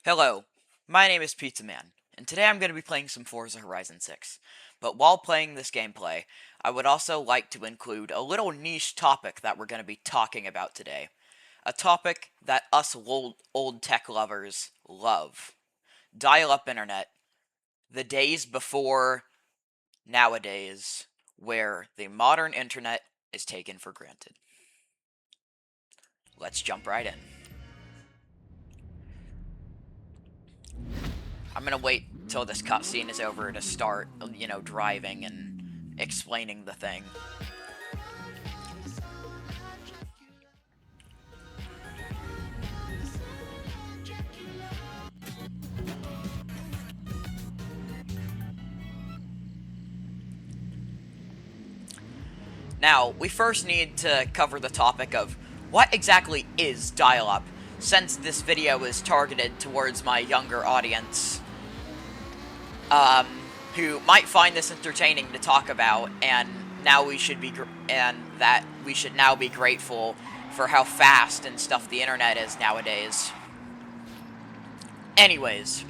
Hello, my name is Pizza Man, and today I'm going to be playing some Forza Horizon 6. But while playing this gameplay, I would also like to include a little niche topic that we're going to be talking about today. A topic that us old tech lovers love. Dial-up internet. The days before nowadays, where the modern internet is taken for granted. Let's jump right in. I'm gonna wait till this cutscene is over to start, driving and explaining the thing. Now, we first need to cover the topic of what exactly is dial-up, since this video is targeted towards my younger audience, who might find this entertaining to talk about, and that we should now be grateful for how fast and stuff the internet is nowadays. Anyways,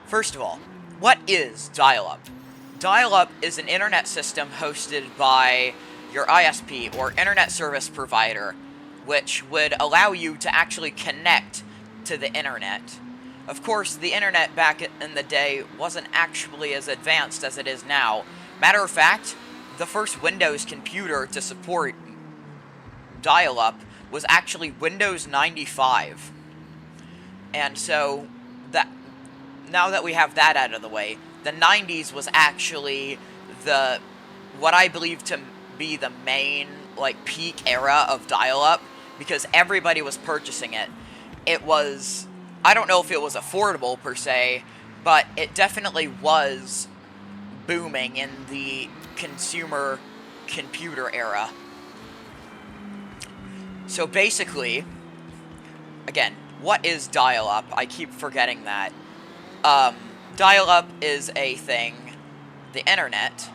first of all, what is dial-up? Dial-up is an internet system hosted by your ISP, or Internet Service Provider, which would allow you to actually connect to the internet. Of course, the internet back in the day wasn't actually as advanced as it is now. Matter of fact, the first Windows computer to support dial-up was actually Windows 95. And so, now that we have that out of the way, the 90s was actually what I believe to be the main, peak era of dial-up, because everybody was purchasing it. I don't know if it was affordable per se, but it definitely was booming in the consumer computer era. So basically, again, what is dial-up? I keep forgetting that. Dial-up is a thing, the internet,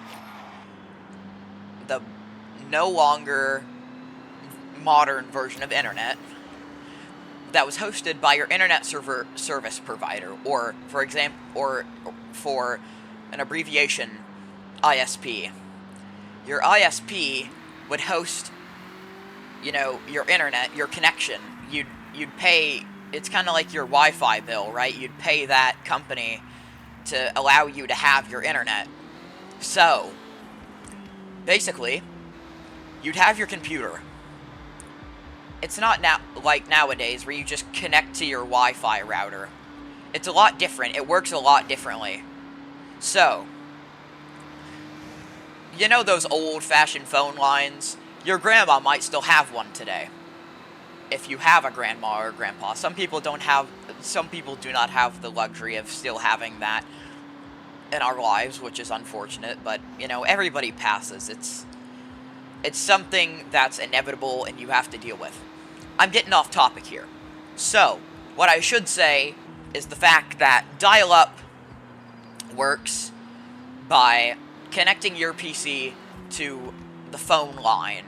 the no longer modern version of internet, that was hosted by your internet service provider, or for example, or for an abbreviation, ISP. Your ISP would host, your internet, your connection. You'd pay. It's kind of like your Wi-Fi bill, right? You'd pay that company to allow you to have your internet. So, basically, you'd have your computer. It's not like nowadays where you just connect to your Wi-Fi router. It's a lot different. It works a lot differently. So, those old-fashioned phone lines? Your grandma might still have one today. If you have a grandma or grandpa. Some people do not have the luxury of still having that in our lives, which is unfortunate, but, everybody passes. It's something that's inevitable and you have to deal with. I'm getting off topic here. So, what I should say is the fact that dial-up works by connecting your PC to the phone line.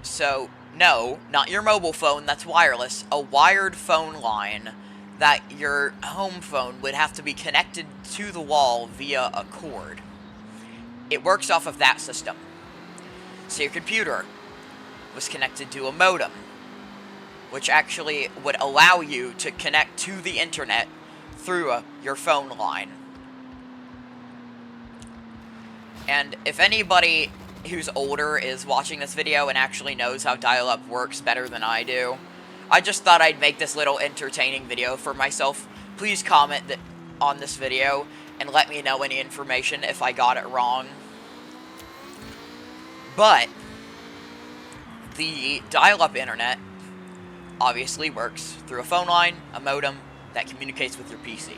So, no, not your mobile phone, that's wireless, a wired phone line that your home phone would have to be connected to the wall via a cord. It works off of that system. So your computer was connected to a modem, which actually would allow you to connect to the internet through your phone line. And if anybody who's older is watching this video and actually knows how dial-up works better than I do, I just thought I'd make this little entertaining video for myself. Please comment on this video and let me know any information if I got it wrong. But the dial-up internet obviously works through a phone line, a modem, that communicates with your PC.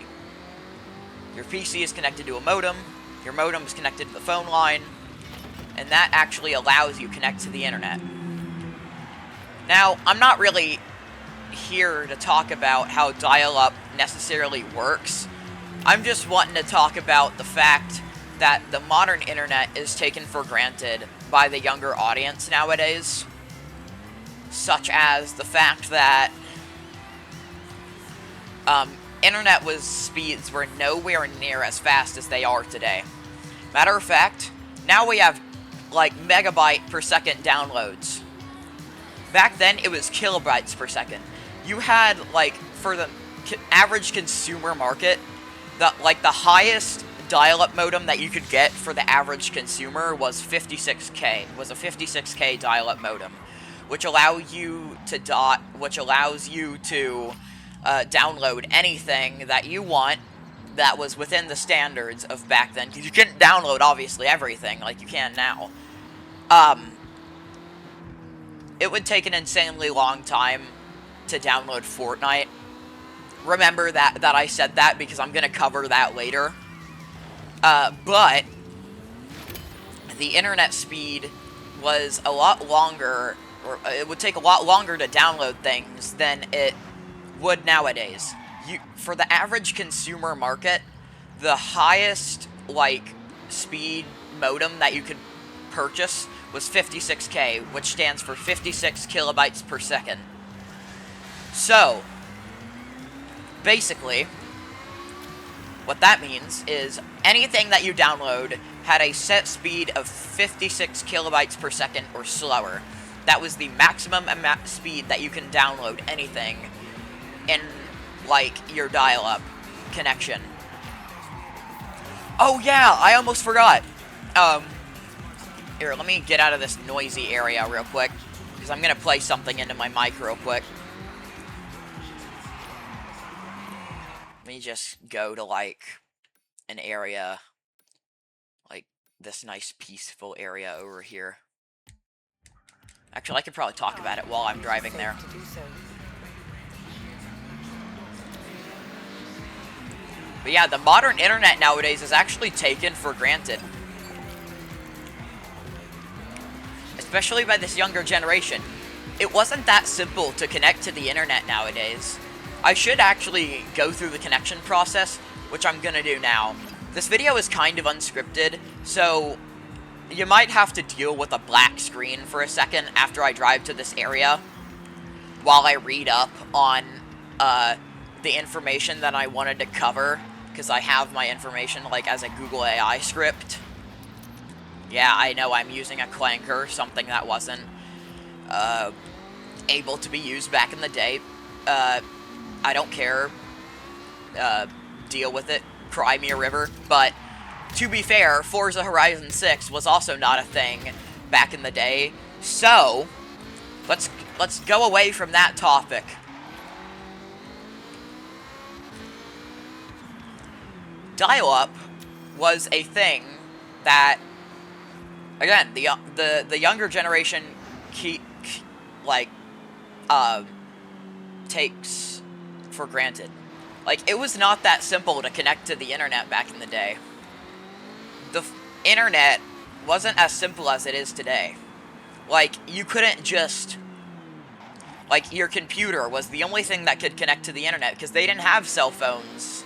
Your PC is connected to a modem, your modem is connected to the phone line, and that actually allows you to connect to the internet. Now, I'm not really here to talk about how dial-up necessarily works. I'm just wanting to talk about the fact that the modern internet is taken for granted by the younger audience nowadays. Such as the fact that internet speeds were nowhere near as fast as they are today. Matter of fact, now we have like megabyte per second downloads. Back then, it was kilobytes per second. You had, like, for the average consumer market, the highest dial-up modem that you could get for the average consumer was 56K. Was a 56K dial-up modem, which allows you to download anything that you want that was within the standards of back then. Because you couldn't download, obviously, everything like you can now. It would take an insanely long time to download Fortnite. Remember that I said that because I'm going to cover that later. But the internet speed was a lot longer, or it would take a lot longer to download things than it would nowadays. For the average consumer market, the highest, like, speed modem that you could purchase was 56K, which stands for 56 kilobytes per second. So, basically, what that means is anything that you download had a set speed of 56 kilobytes per second or slower. That was the maximum speed that you can download anything in, like, your dial-up connection. Oh yeah, I almost forgot. Here, let me get out of this noisy area real quick, because I'm going to play something into my mic real quick. Let me just go to, like, an area, like, this nice peaceful area over here. Actually, I could probably talk about it while I'm driving there. But yeah, the modern internet nowadays is actually taken for granted. Especially by this younger generation. It wasn't that simple to connect to the internet nowadays. I should actually go through the connection process, which I'm gonna do now. This video is kind of unscripted, so you might have to deal with a black screen for a second after I drive to this area while I read up on the information that I wanted to cover, because I have my information, like, as a Google AI script. Yeah, I know I'm using a clanker, something that wasn't able to be used back in the day. I don't care. Deal with it. Cry me a river. But, to be fair, Forza Horizon 6 was also not a thing back in the day. So, let's go away from that topic. Dial-up was a thing that, again, the younger generation takes for granted. Like, it was not that simple to connect to the internet back in the day. The internet wasn't as simple as it is today. Like, you couldn't just, like, your computer was the only thing that could connect to the internet, because they didn't have cell phones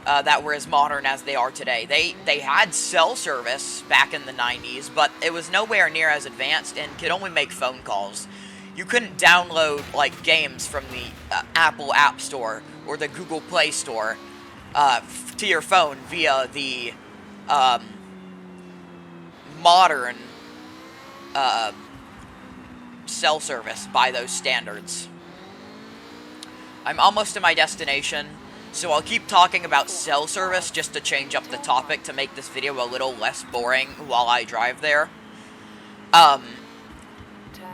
that were as modern as they are today. They had cell service back in the 90s, but it was nowhere near as advanced and could only make phone calls. You couldn't download, like, games from the Apple App Store or the Google Play Store to your phone via the modern cell service by those standards. I'm almost to my destination, so I'll keep talking about cell service just to change up the topic to make this video a little less boring while I drive there.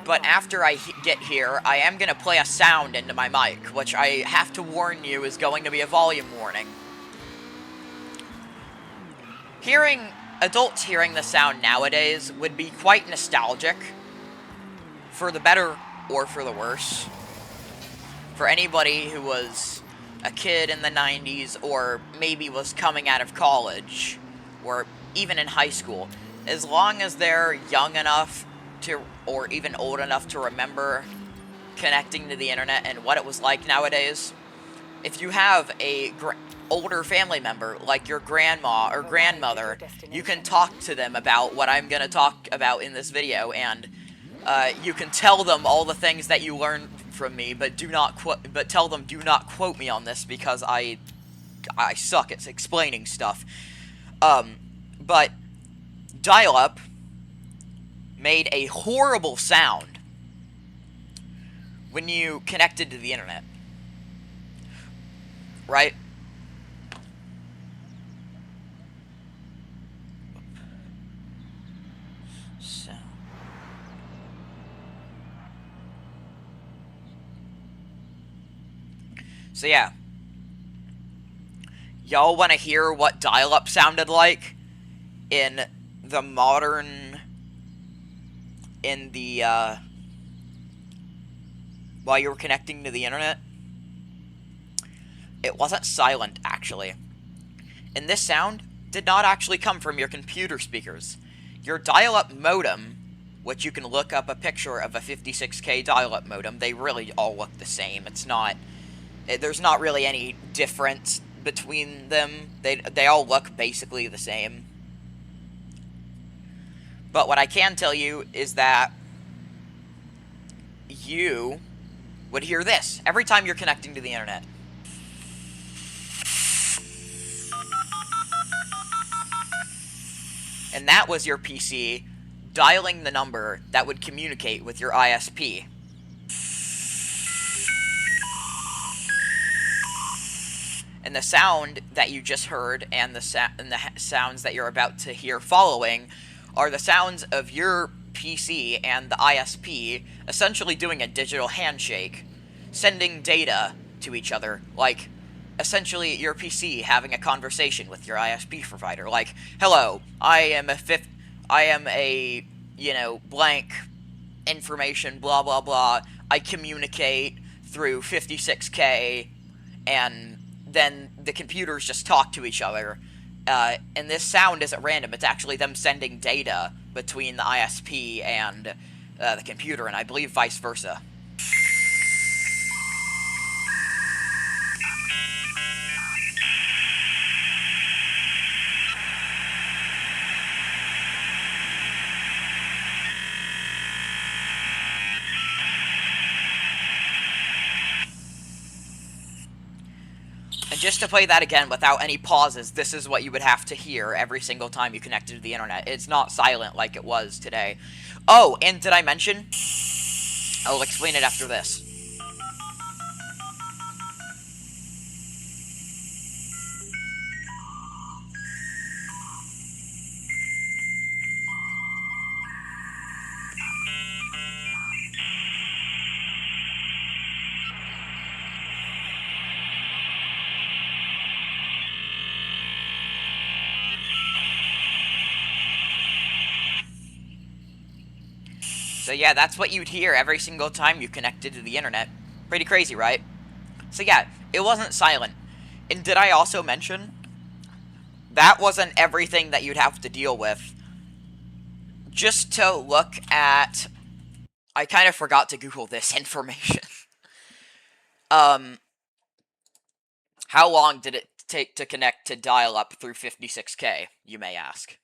But after I get here, I am going to play a sound into my mic, which I have to warn you is going to be a volume warning. Adults hearing the sound nowadays would be quite nostalgic, for the better or for the worse. For anybody who was a kid in the 90s, or maybe was coming out of college, or even in high school, as long as they're young enough to, or even old enough to remember connecting to the internet and what it was like nowadays, if you have a older family member, like your grandma or grandmother, you can talk to them about what I'm going to talk about in this video, and you can tell them all the things that you learned from me, but tell them do not quote me on this because I suck at explaining stuff. But dial-up made a horrible sound when you connected to the internet. Right? So yeah. Y'all want to hear what dial-up sounded like in the modern... in the, while you were connecting to the internet? It wasn't silent, actually. And this sound did not actually come from your computer speakers. Your dial-up modem, which you can look up a picture of a 56K dial-up modem, they really all look the same. It's not... there's not really any difference between them. They all look basically the same. But what I can tell you is that you would hear this every time you're connecting to the internet. And that was your PC dialing the number that would communicate with your ISP. And the sound that you just heard and the sounds that you're about to hear following are the sounds of your PC and the ISP essentially doing a digital handshake, sending data to each other, like essentially your PC having a conversation with your ISP provider, like, hello, I am a, you know, blank information, blah, blah, blah, I communicate through 56K, and then the computers just talk to each other, and this sound isn't random, it's actually them sending data between the ISP and the computer, and I believe vice versa. And just to play that again without any pauses, this is what you would have to hear every single time you connected to the internet. It's not silent like it was today. Oh, and did I mention? I'll explain it after this. So yeah, that's what you'd hear every single time you connected to the internet. Pretty crazy, right? So yeah, it wasn't silent. And did I also mention that wasn't everything that you'd have to deal with? Just to look at... I kind of forgot to Google this information. How long did it take to connect to dial-up through 56K, you may ask?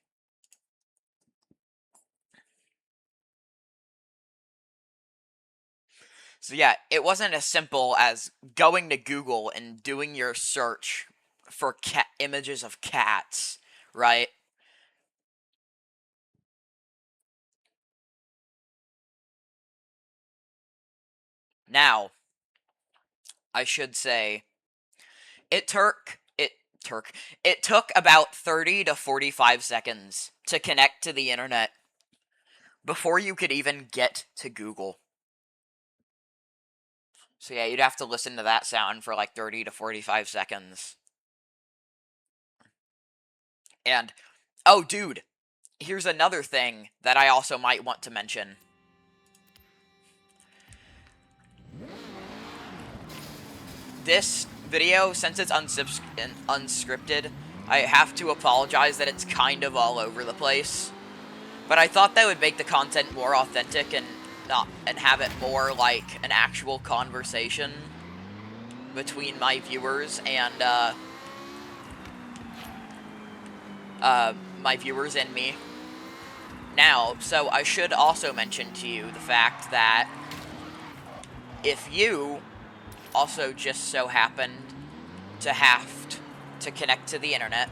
So yeah, it wasn't as simple as going to Google and doing your search for images of cats, right? Now, I should say, it took about 30 to 45 seconds to connect to the internet before you could even get to Google. So yeah, you'd have to listen to that sound for like 30 to 45 seconds. And, oh dude, here's another thing that I also might want to mention. This video, since it's unscripted, I have to apologize that it's kind of all over the place. But I thought that would make the content more authentic and have it more like an actual conversation between my viewers and me. Now, so I should also mention to you the fact that if you also just so happened to have to connect to the internet,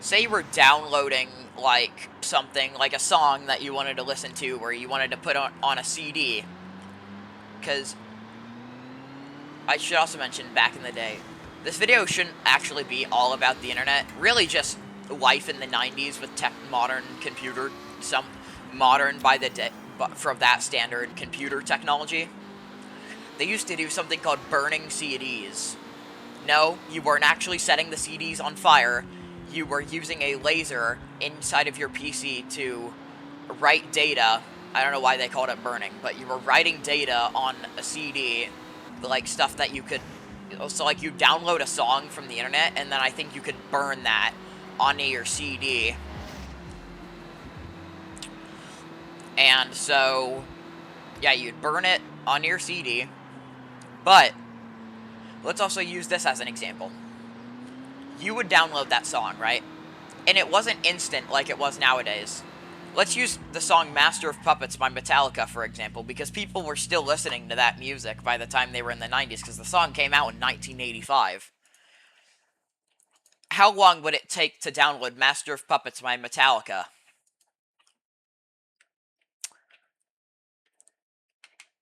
say you were downloading, like, something, like a song that you wanted to listen to, or you wanted to put on a CD, because I should also mention, back in the day, this video shouldn't actually be all about the internet, really just life in the 90s with modern computer, some modern by the day, from that standard computer technology. They used to do something called burning CDs. No, you weren't actually setting the CDs on fire. You were using a laser inside of your PC to write data. I don't know why they called it burning, but you were writing data on a CD, like stuff that you could, so like you download a song from the internet, and then I think you could burn that onto your CD. And so, yeah, you'd burn it on your CD, but let's also use this as an example. You would download that song, right? And it wasn't instant like it was nowadays. Let's use the song Master of Puppets by Metallica, for example, because people were still listening to that music by the time they were in the 90s, because the song came out in 1985. How long would it take to download Master of Puppets by Metallica?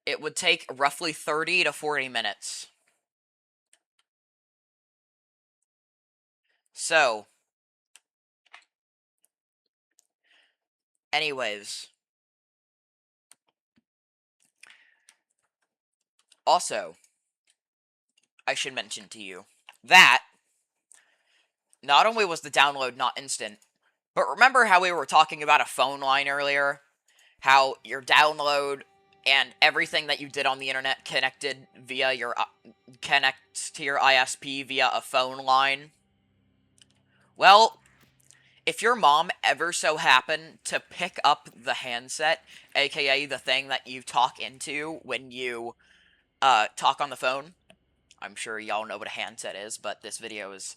It would take roughly 30 to 40 minutes. So, anyways, also, I should mention to you that not only was the download not instant, but remember how we were talking about a phone line earlier? How your download and everything that you did on the internet connected via your connects to your ISP via a phone line? Well, if your mom ever so happened to pick up the handset, aka the thing that you talk into when you talk on the phone, I'm sure y'all know what a handset is, but this video is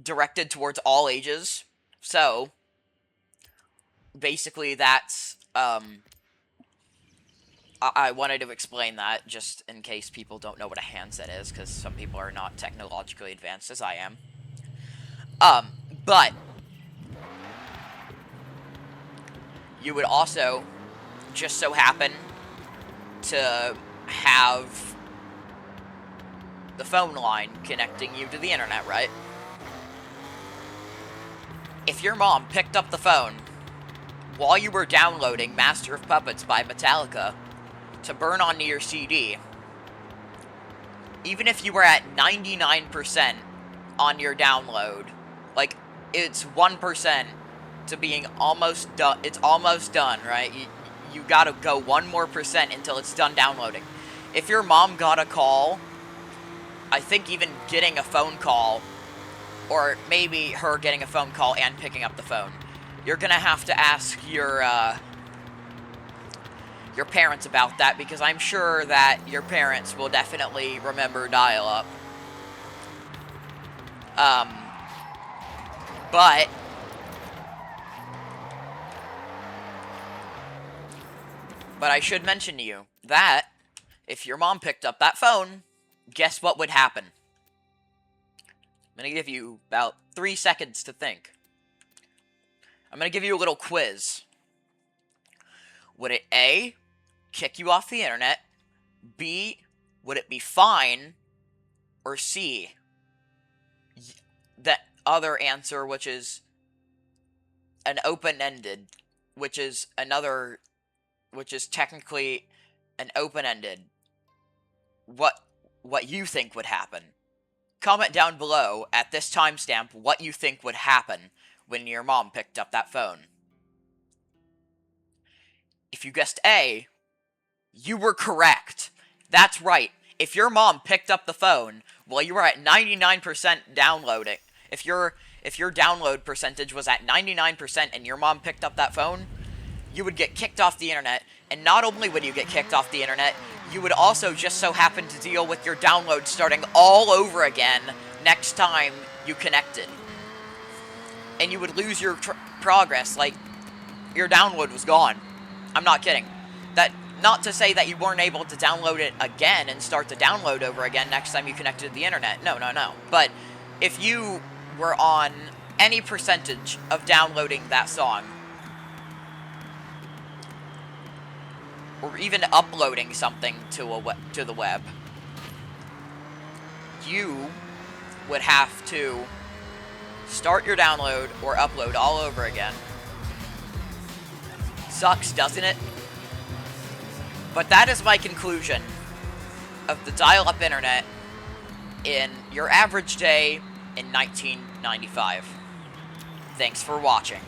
directed towards all ages, so basically that's I wanted to explain that just in case people don't know what a handset is, because some people are not technologically advanced as I am. But you would also just so happen to have the phone line connecting you to the internet, right? If your mom picked up the phone while you were downloading Master of Puppets by Metallica to burn onto your CD, even if you were at 99% on your download, like, it's 1% to being almost done, it's almost done, right? You gotta go 1 more percent until it's done downloading. If your mom got a call, I think even getting a phone call, or maybe her getting a phone call and picking up the phone, you're gonna have to ask your parents about that, because I'm sure that your parents will definitely remember dial-up. But I should mention to you that if your mom picked up that phone, guess what would happen? I'm going to give you about 3 seconds to think. I'm going to give you a little quiz. Would it A, kick you off the internet, B, would it be fine, or C, that other answer, which is an open-ended, which is technically an open-ended, what you think would happen? Comment down below at this timestamp what you think would happen when your mom picked up that phone. If you guessed A, you were correct. That's right. If your mom picked up the phone while you were at 99% downloading, if your download percentage was at 99% and your mom picked up that phone, you would get kicked off the internet. And not only would you get kicked off the internet, you would also just so happen to deal with your download starting all over again next time you connected. And you would lose your progress, like, your download was gone. I'm not kidding. Not to say that you weren't able to download it again and start the download over again next time you connected to the internet. No, no, no. But if you were on any percentage of downloading that song, or even uploading something to the web, you would have to start your download or upload all over again. Sucks, doesn't it? But that is my conclusion of the dial-up internet in your average day in 1995. Thanks for watching.